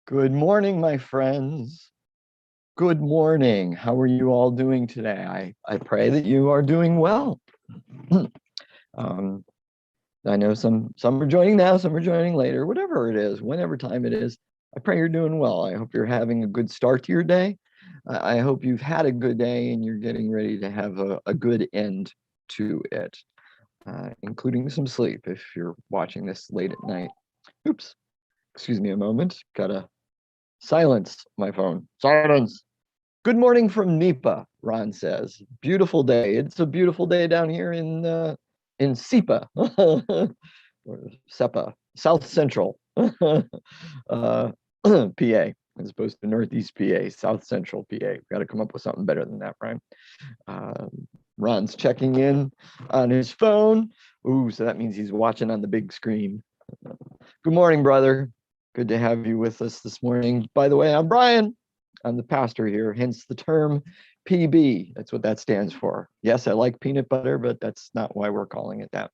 Good morning, my friends. Good morning. How are you all doing today? I pray that you are doing well. I know some are joining now, some are joining later, whatever it is, whenever time it is. I pray you're doing well. I hope you're having a good start to your day. I hope you've had a good day and you're getting ready to have a good end to it, including some sleep if you're watching this late at night. Oops, excuse me a moment. Gotta silence my phone. Silence. Good morning from Nipa, Ron says. Beautiful day. It's a beautiful day down here in SEPA, or SEPA, South Central, PA, as opposed to Northeast PA, South Central PA. Got to come up with something better than that, right? Ron's checking in on his phone. Ooh, so that means he's watching on the big screen. Good morning, brother. Good to have you with us this morning. By the way, I'm Brian. I'm the pastor here, hence the term PB. That's what that stands for. Yes, I like peanut butter, but that's not why we're calling it that.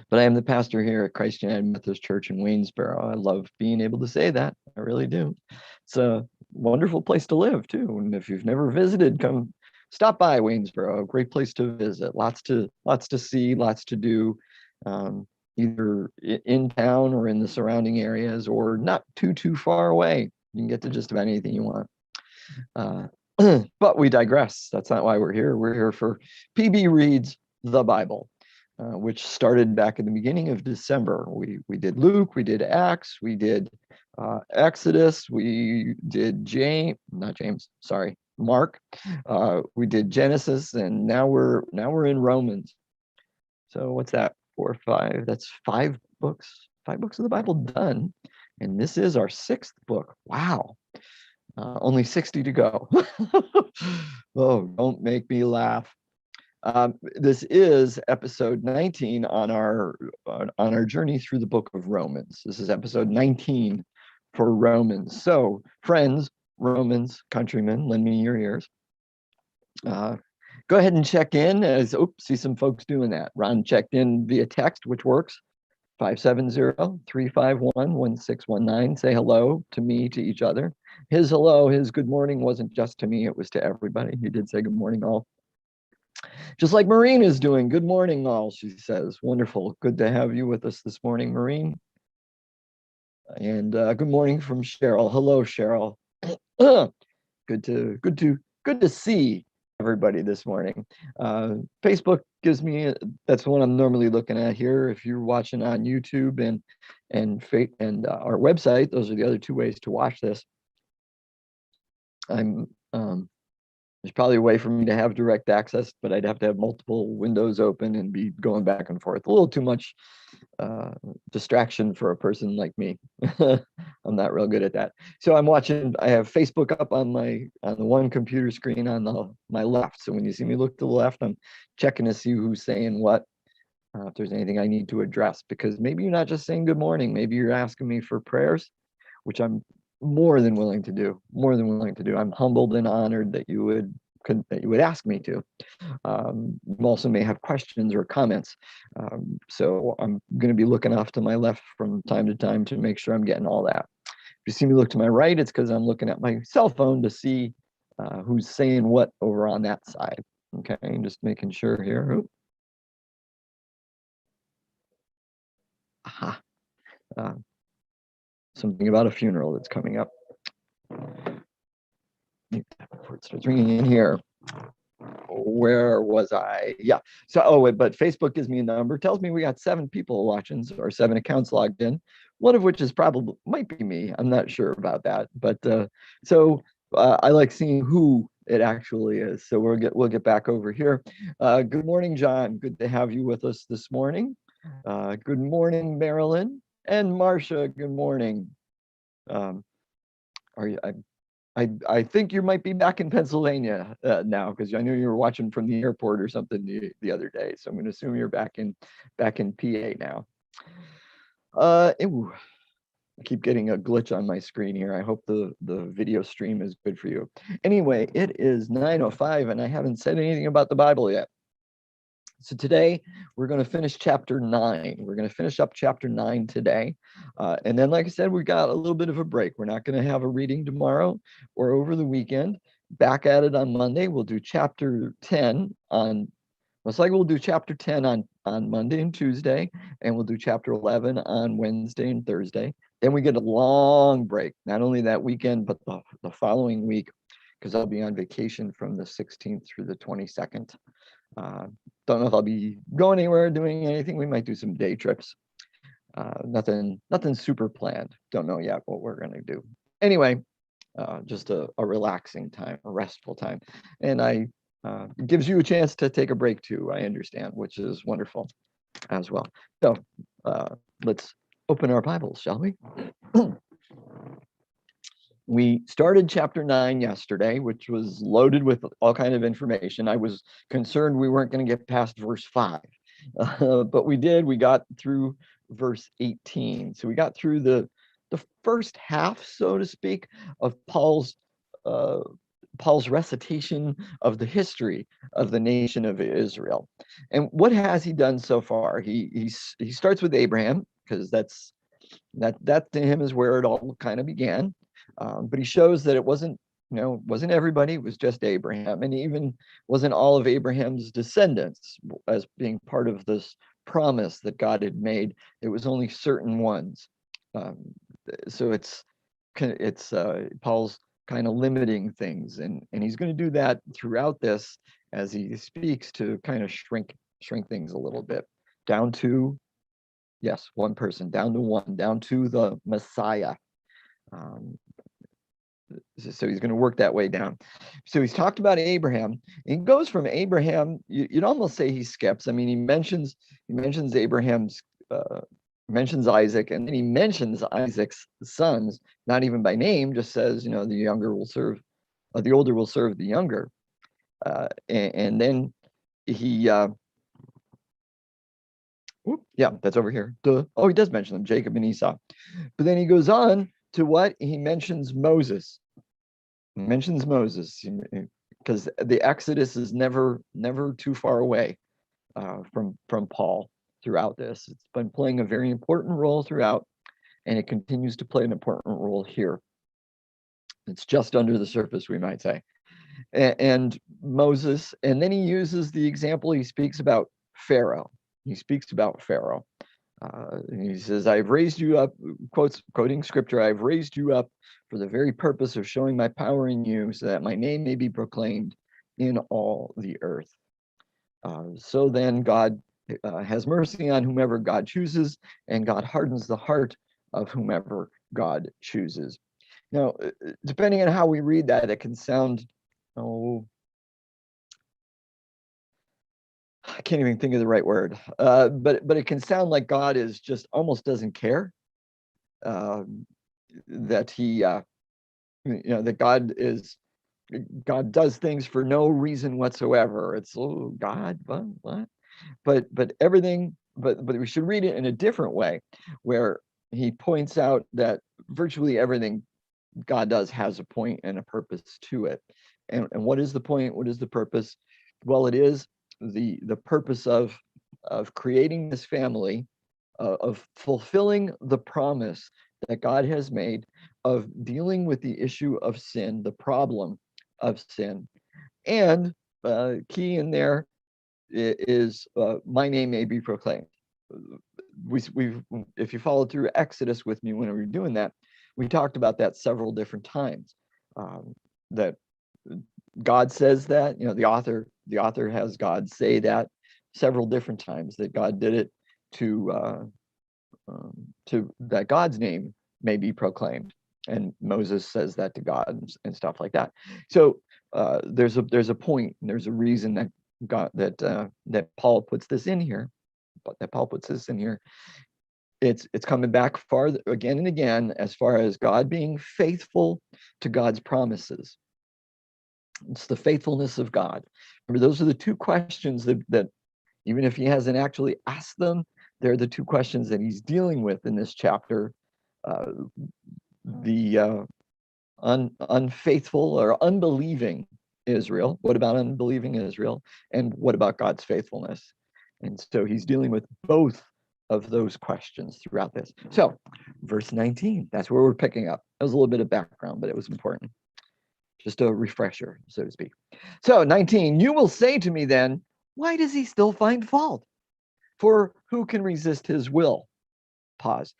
But I am the pastor here at Christ United Methodist Church in Waynesboro. I love being able to say that. I really do. It's a wonderful place to live, too. And if you've never visited, come stop by Waynesboro. A great place to visit. Lots to see, lots to do. Either in town or in the surrounding areas, or not too far away. You can get to just about anything you want. But we digress. That's not why we're here. We're here for PB Reads the Bible, which started back in the beginning of December. We did Luke, we did Acts, we did Exodus, we did Mark. We did Genesis, and now we're in Romans. So what's that? 4 or 5? That's 5 books. 5 books of the Bible done, and this is our 6th book. Wow. Only 60 to go. Oh, don't make me laugh. This is episode 19 on our journey through the book of Romans. This is episode 19 for Romans. So, friends, Romans, countrymen, lend me your ears. Go ahead and check in. See some folks doing that. Ron checked in via text, which works. 570-351-1619. Say hello to me, to each other. His hello, his good morning wasn't just to me, it was to everybody. He did say good morning, all. Just like Maureen is doing. Good morning, all, she says. Wonderful. Good to have you with us this morning, Maureen. And good morning from Cheryl. Hello, Cheryl. Good to see everybody this morning. Facebook gives me, that's the one I'm normally looking at here. If you're watching on YouTube and our website, those are the other 2 ways to watch this. There's probably a way for me to have direct access, but I'd have to have multiple windows open and be going back and forth. A little too much distraction for a person like me. I'm not real good at that. So I have Facebook up on the one computer screen on my left. So when you see me look to the left, I'm checking to see who's saying what, if there's anything I need to address, because maybe you're not just saying good morning. Maybe you're asking me for prayers, which I'm more than willing to do. I'm humbled and honored that you would ask me to. You also may have questions or comments. So I'm going to be looking off to my left from time to time to make sure I'm getting all that. If you see me look to my right, it's because I'm looking at my cell phone to see who's saying what over on that side. Okay, just making sure here. Aha. Something about a funeral that's coming up. Before it starts ringing in here. Where was I? Yeah. So, but Facebook gives me a number, tells me we got 7 people watching, or 7 accounts logged in, one of which might be me. I'm not sure about that, but I like seeing who it actually is. So we'll get back over here. Good morning, John. Good to have you with us this morning. Good morning, Marilyn and Marcia. Good morning. I think you might be back in Pennsylvania now, because I knew you were watching from the airport or something the other day. So I'm going to assume you're back in PA now. I keep getting a glitch on my screen here. I hope the video stream is good for you. Anyway, it is 9:05 and I haven't said anything about the Bible yet. So today we're going to finish chapter 9. We're going to finish up chapter 9 today. And then, like I said, we got a little bit of a break. We're not going to have a reading tomorrow or over the weekend. Back at it on Monday. We'll do chapter 10 on, most likely we'll do chapter 10 on Monday and Tuesday, and we'll do chapter 11 on Wednesday and Thursday. Then we get a long break, not only that weekend, but the following week, because I'll be on vacation from the 16th through the 22nd. Don't know if I'll be going anywhere, doing anything. We might do some day trips. Nothing super planned. Don't know yet what we're going to do. Anyway, just a relaxing time, a restful time. And it gives you a chance to take a break too, I understand, which is wonderful as well. So let's open our Bibles, shall we? We started chapter 9 yesterday, which was loaded with all kind of information. I was concerned we weren't going to get past verse 5, but we did. We got through verse 18. So we got through the first half, so to speak, of Paul's recitation of the history of the nation of Israel. And what has he done so far? He starts with Abraham, because that to him is where it all kind of began. But he shows that it wasn't everybody, it was just Abraham, and even wasn't all of Abraham's descendants as being part of this promise that God had made. It was only certain ones. So it's Paul's kind of limiting things, and he's going to do that throughout this as he speaks to kind of shrink things a little bit down to, yes, one person, down to the Messiah. So he's going to work that way down. So he's talked about Abraham. He goes from Abraham. You'd almost say he skips. I mean, he mentions Abraham's, mentions Isaac, and then he mentions Isaac's sons, not even by name. Just says, the younger will serve, the older will serve the younger. And then he, that's over here. Oh, he does mention them, Jacob and Esau. But then he goes on to what? He mentions Moses. Because the Exodus is never too far away from Paul throughout this. It's been playing a very important role throughout, and it continues to play an important role here. It's just under the surface, we might say. And Moses, and then he uses the example, he speaks about Pharaoh. He says, I've raised you up, quoting scripture, I've raised you up for the very purpose of showing my power in you, so that my name may be proclaimed in all the earth. So then God has mercy on whomever God chooses, and God hardens the heart of whomever God chooses. Now, depending on how we read that, it can sound, I can't even think of the right word, but it can sound like God is just almost doesn't care, that he, that God does things for no reason whatsoever. It's, oh, God, what? But everything, but we should read it in a different way, where he points out that virtually everything God does has a point and a purpose to it. And what is the point? What is the purpose? Well, it is the purpose of creating this family, of fulfilling the promise that God has made, of dealing with the issue of sin, the problem of sin. And key in there is my name may be proclaimed. We've if you followed through Exodus with me when we were doing that, we talked about that several different times. That God says that, the author has God say that several different times, that God did it to that God's name may be proclaimed, and Moses says that to God and stuff like that. So there's a point, and there's a reason that God that Paul puts this in here, It's coming back farther again and again, as far as God being faithful to God's promises. It's the faithfulness of God. Remember, those are the two questions that even if he hasn't actually asked them, they're the two questions that he's dealing with in this chapter. The unfaithful or unbelieving Israel. What about unbelieving Israel? And what about God's faithfulness? And so he's dealing with both of those questions throughout this. So verse 19, that's where we're picking up. That was a little bit of background, but it was important. Just a refresher, so to speak. So 19, you will say to me then, why does he still find fault? For who can resist his will? Pause.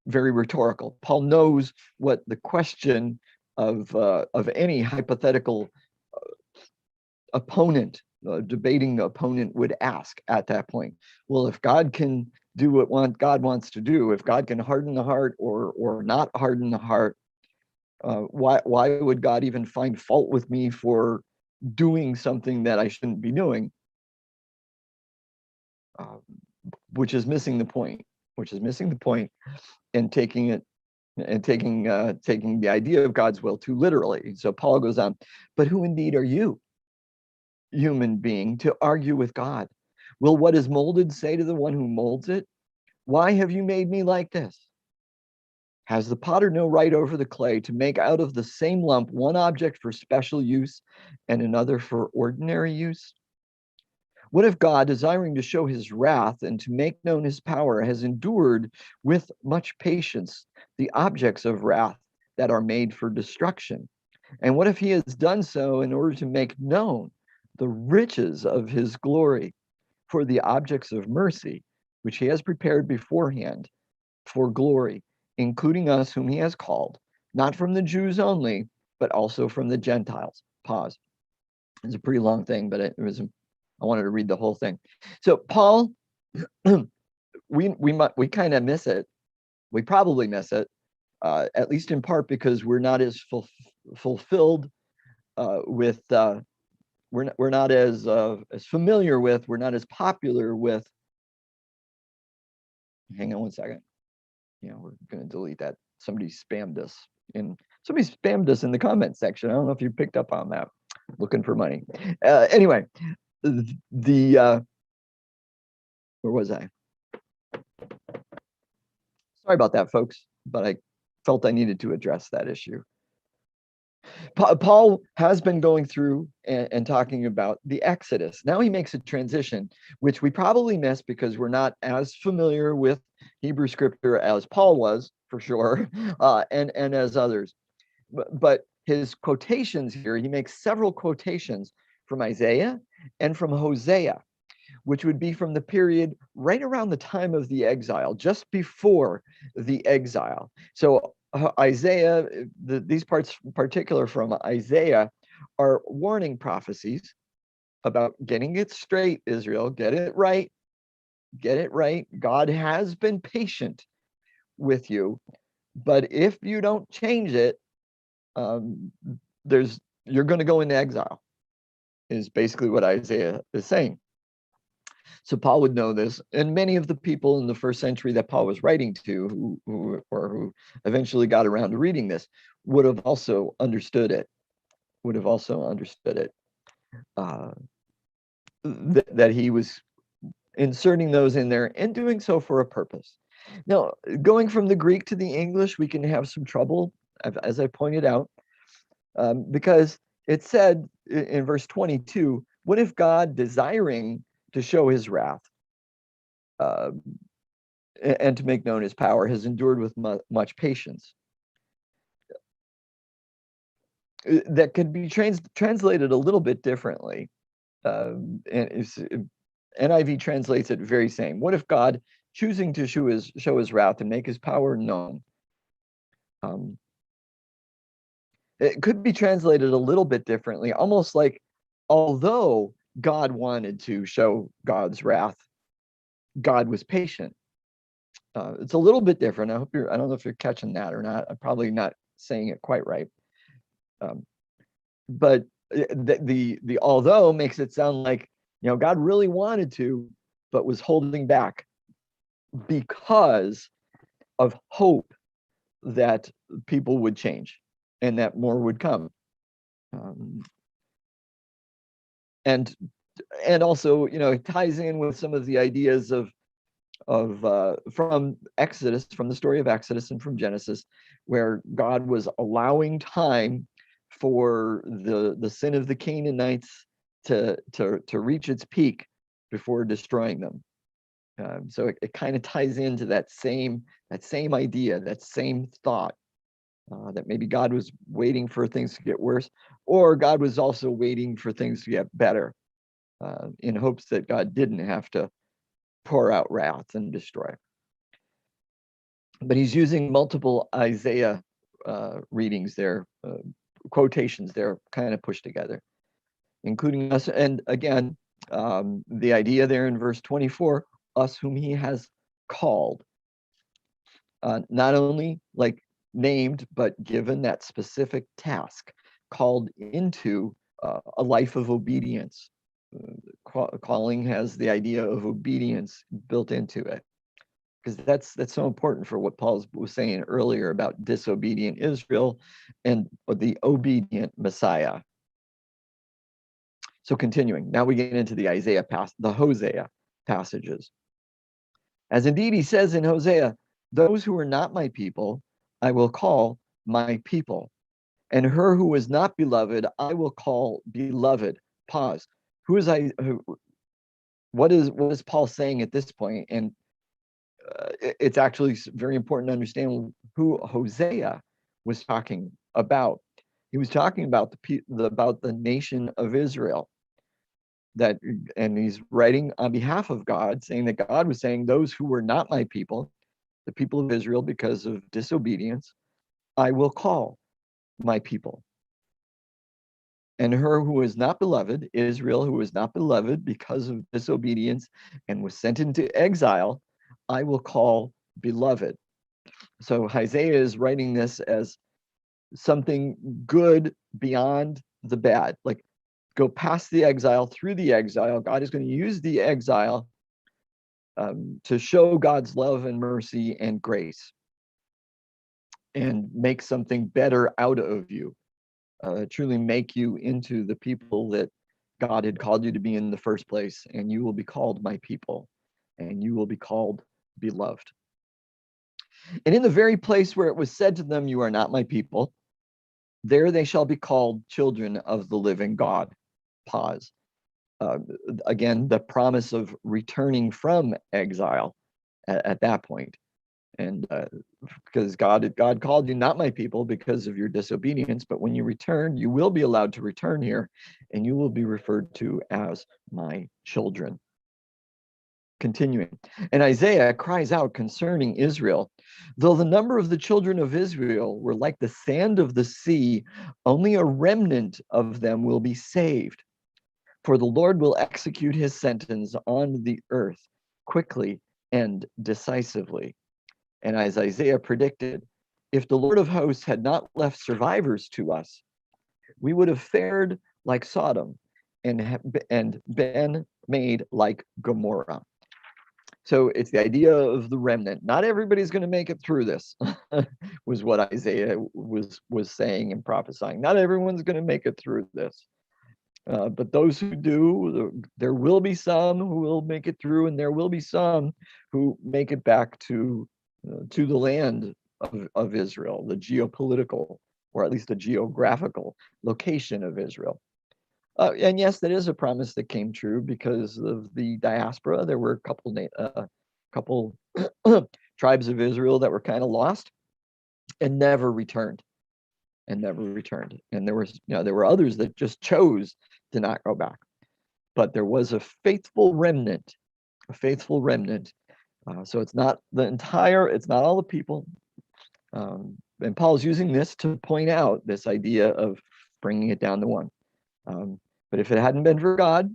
Very rhetorical. Paul knows what the question of any hypothetical opponent, debating opponent would ask at that point. Well, if God can do what God wants to do, if God can harden the heart or not harden the heart, why would God even find fault with me for doing something that I shouldn't be doing? Which is missing the point. Which is missing the point, and taking it and taking the idea of God's will too literally. So Paul goes on, but who indeed are you, human being, to argue with God? Will what is molded say to the one who molds it, why have you made me like this? Has the potter no right over the clay to make out of the same lump one object for special use and another for ordinary use? What if God, desiring to show his wrath and to make known his power, has endured with much patience the objects of wrath that are made for destruction? And what if he has done so in order to make known the riches of his glory for the objects of mercy, which he has prepared beforehand for glory, including us whom he has called, not from the Jews only, but also from the Gentiles? Pause. It's a pretty long thing, but I wanted to read the whole thing. So Paul, we kind of miss it. We probably miss it, at least in part because we're not as fulfilled with. We're not as familiar with. We're not as popular with. Hang on one second. We're going to delete that. Somebody spammed us in the comment section. I don't know if you picked up on that. Looking for money. Anyway, where was I? Sorry about that, folks, but I felt I needed to address that issue. Paul has been going through and talking about the Exodus. Now he makes a transition, which we probably miss because we're not as familiar with Hebrew scripture as Paul was, for sure, and as others. But his quotations here, he makes several quotations from Isaiah and from Hosea, which would be from the period right around the time of the exile, just before the exile. So Isaiah, these parts in particular from Isaiah are warning prophecies about getting it straight, Israel, get it right. God has been patient with you, but if you don't change it, you're going to go into exile, is basically what Isaiah is saying. So Paul would know this, and many of the people in the first century that Paul was writing to, who eventually got around to reading this, would have also understood it. That he was inserting those in there and doing so for a purpose. Now, going from the Greek to the English, we can have some trouble, as I pointed out, because it said in verse 22, what if God, desiring to show his wrath and to make known his power, has endured with much patience? That could be translated a little bit differently. NIV translates it very same. What if God, choosing to show his wrath and make his power known? It could be translated a little bit differently, almost like, although God wanted to show God's wrath, God was patient. It's a little bit different. I don't know if you're catching that or not. I'm probably not saying it quite right. But the although makes it sound like, God really wanted to, but was holding back because of hope that people would change and that more would come. And also, it ties in with some of the ideas of from Exodus, from the story of Exodus and from Genesis, where God was allowing time for the sin of the Canaanites to reach its peak before destroying them. So it kind of ties into that same idea, that same thought, that maybe God was waiting for things to get worse, or God was also waiting for things to get better, in hopes that God didn't have to pour out wrath and destroy. But he's using multiple Isaiah readings there, quotations there, kind of pushed together, including us. And again, the idea there in verse 24, us whom he has called, not only like named, but given that specific task, called into a life of obedience. Calling has the idea of obedience built into it, because that's so important for what Paul was saying earlier about disobedient Israel and the obedient Messiah. So continuing, now we get into the Hosea passages. As indeed he says in Hosea, those who are not my people, I will call my people. And her who is not beloved, I will call beloved. Pause. What is Paul saying at this point? And it's actually very important to understand who Hosea was talking about. He was talking about the nation of Israel. And he's writing on behalf of God, saying that God was saying, those who were not my people, the people of Israel, because of disobedience, I will call my people. And her who is not beloved, Israel, who is not beloved because of disobedience and was sent into exile, I will call beloved. So Hosea is writing this as something good beyond the bad, like go past the exile, through the exile. God is going to use the exile to show God's love and mercy and grace and make something better out of you, truly make you into the people that God had called you to be in the first place, and you will be called my people, and you will be called beloved. And in the very place where it was said to them, you are not my people, there they shall be called children of the living God. Pause. Again, the promise of returning from exile at that point. And because God called you not my people because of your disobedience, but when you return, you will be allowed to return here, and you will be referred to as my children. Continuing, and Isaiah cries out concerning Israel, though the number of the children of Israel were like the sand of the sea, only a remnant of them will be saved. For the Lord will execute his sentence on the earth quickly and decisively. And as Isaiah predicted, if the Lord of hosts had not left survivors to us, we would have fared like Sodom and been made like Gomorrah. So it's the idea of the remnant. Not everybody's going to make it through this, was what Isaiah was saying and prophesying. Not everyone's going to make it through this. But those who do, there will be some who will make it through, and there will be some who make it back to the land of Israel, the geopolitical, or at least the geographical location of Israel. And yes, that is a promise that came true because of the diaspora. There were a couple tribes of Israel that were kind of lost and never returned. And there were others that just chose to not go back. But there was a faithful remnant. So it's not all the people. And Paul's using this to point out this idea of bringing it down to one. But if it hadn't been for God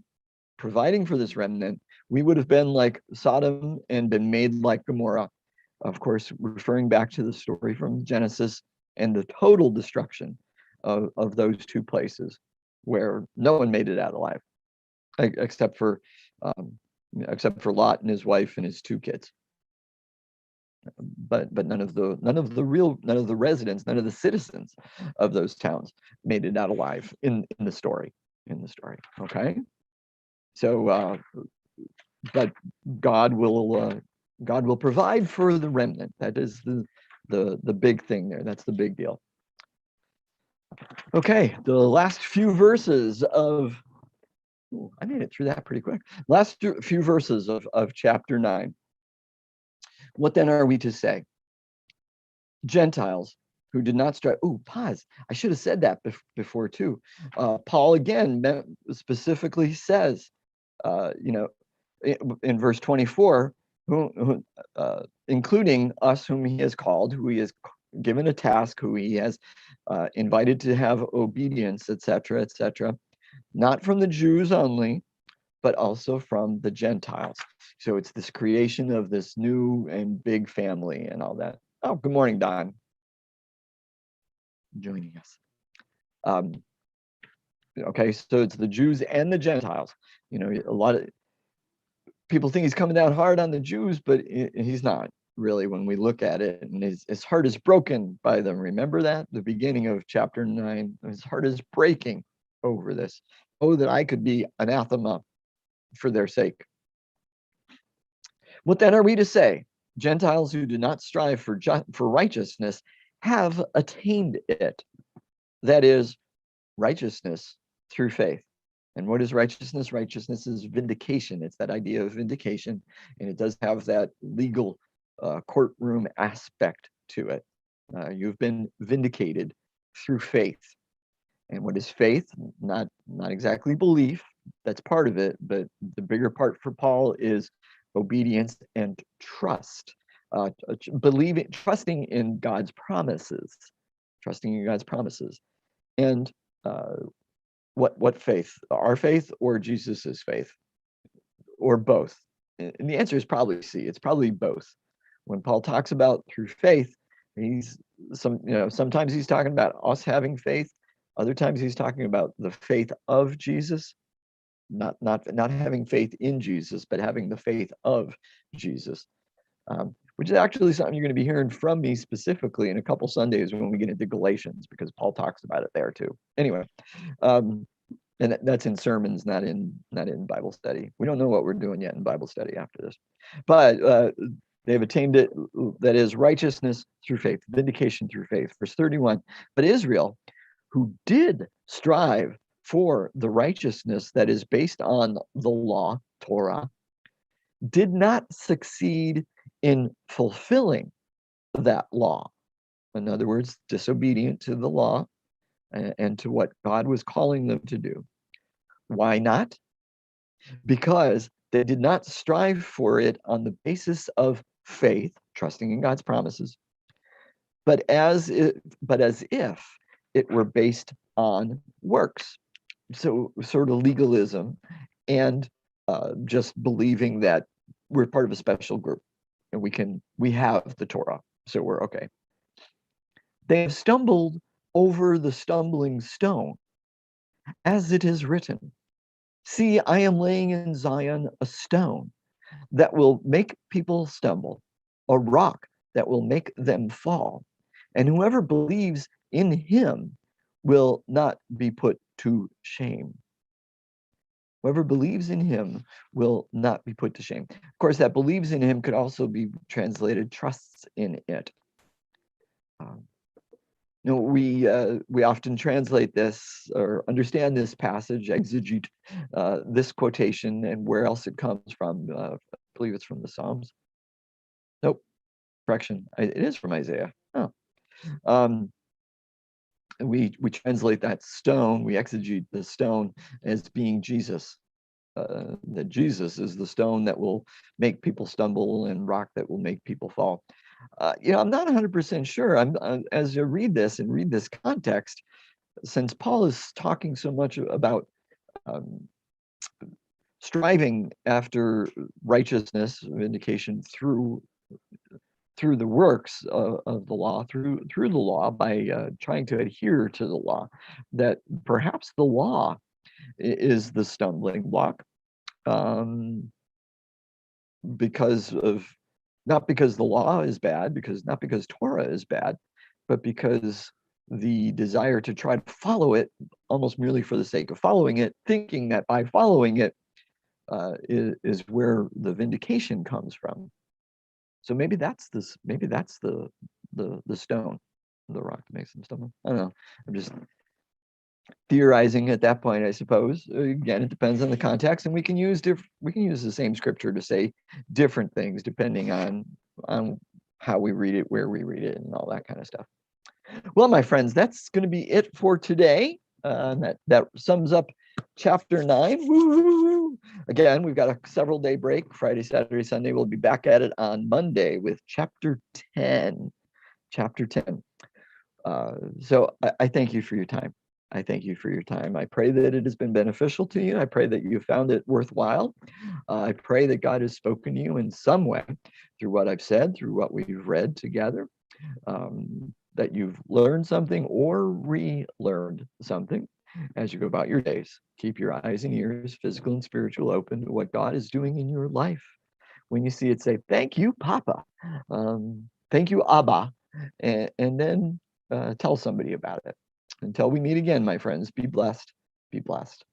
providing for this remnant, we would have been like Sodom and been made like Gomorrah. Of course, referring back to the story from Genesis and the total destruction of those two places where no one made it out alive, except for Lot and his wife and his two kids. But none of the residents, none of the citizens of those towns made it out alive in the story. Okay, so but God will provide for the remnant. That is the big thing there. That's the big deal. Okay, the last few verses of Ooh, I made it through that pretty quick. Last few verses of chapter 9. What then are we to say? Gentiles who did not strive. Ooh, pause. I should have said that before too. Paul again specifically says, in verse 24, including us whom he has called, who he has given a task, who he has invited to have obedience, etc., etc., not from the Jews only, but also from the Gentiles. So it's this creation of this new and big family and all that. Oh, good morning, Don. Joining us. Okay, so it's the Jews and the Gentiles. A lot of people think he's coming down hard on the Jews, but he's not really when we look at it. And his heart is broken by them. Remember that? The beginning of chapter 9, his heart is breaking over this. Oh, that I could be anathema for their sake. What then are we to say? Gentiles who do not strive for righteousness have attained it. That is, righteousness through faith. And what is righteousness? Righteousness is vindication. It's that idea of vindication, and it does have that legal courtroom aspect to it. You've been vindicated through faith. And what is faith? Not exactly belief. That's part of it, but the bigger part for Paul is obedience and trust. Trusting in God's promises. Trusting in God's promises. And what faith? Our faith or Jesus's faith? Or both? And the answer is probably C. It's probably both. When Paul talks about through faith, sometimes he's talking about us having faith. Other times he's talking about the faith of Jesus, not having faith in Jesus, but having the faith of Jesus, which is actually something you're going to be hearing from me specifically in a couple Sundays when we get into Galatians, because Paul talks about it there too. Anyway, and that's in sermons, not in Bible study. We don't know what we're doing yet in Bible study after this, but they've attained it. That is righteousness through faith, vindication through faith. Verse 31. But Israel, who did strive for the righteousness that is based on the law, Torah, did not succeed in fulfilling that law. In other words, disobedient to the law and to what God was calling them to do. Why not? Because they did not strive for it on the basis of faith, trusting in God's promises, but as if it were based on works. So sort of legalism and just believing that we're part of a special group and we have the Torah, so we're okay. They have stumbled over the stumbling stone, as it is written, see, I am laying in Zion a stone that will make people stumble, a rock that will make them fall. And whoever believes in him will not be put to shame. Whoever believes in him will not be put to shame. Of course, that believes in him could also be translated trusts in it. We often translate this or understand this passage, exegete this quotation, and where else it comes from. I believe it's from the Psalms. Nope, correction. It is from Isaiah. Oh. We translate that stone, we exegete the stone as being Jesus. That Jesus is the stone that will make people stumble and rock that will make people fall. I'm not 100% sure. As you read this and read this context, since Paul is talking so much about striving after righteousness, vindication through the works of the law, through the law, by trying to adhere to the law, that perhaps the law is the stumbling block, because of, not because the law is bad, not because Torah is bad, but because the desire to try to follow it almost merely for the sake of following it, thinking that by following it is where the vindication comes from. So maybe that's the stone, the rock that makes them stumble. I don't know. I'm just theorizing at that point, I suppose. Again, it depends on the context, and we can use the same scripture to say different things depending on how we read it, where we read it, and all that kind of stuff. Well, my friends, that's going to be it for today. That sums up chapter 9. Woo-hoo-hoo. Again, we've got a several day break. Friday, Saturday, Sunday. We'll be back at it on Monday with chapter 10. Chapter 10. So I thank you for your time. I thank you for your time. I pray that it has been beneficial to you. I pray that you found it worthwhile. I pray that God has spoken to you in some way through what I've said, through what we've read together, that you've learned something or relearned something as you go about your days. Keep your eyes and ears, physical and spiritual, open to what God is doing in your life. When you see it, say, thank you, Papa. Thank you, Abba. And then tell somebody about it. Until we meet again, my friends, be blessed. Be blessed.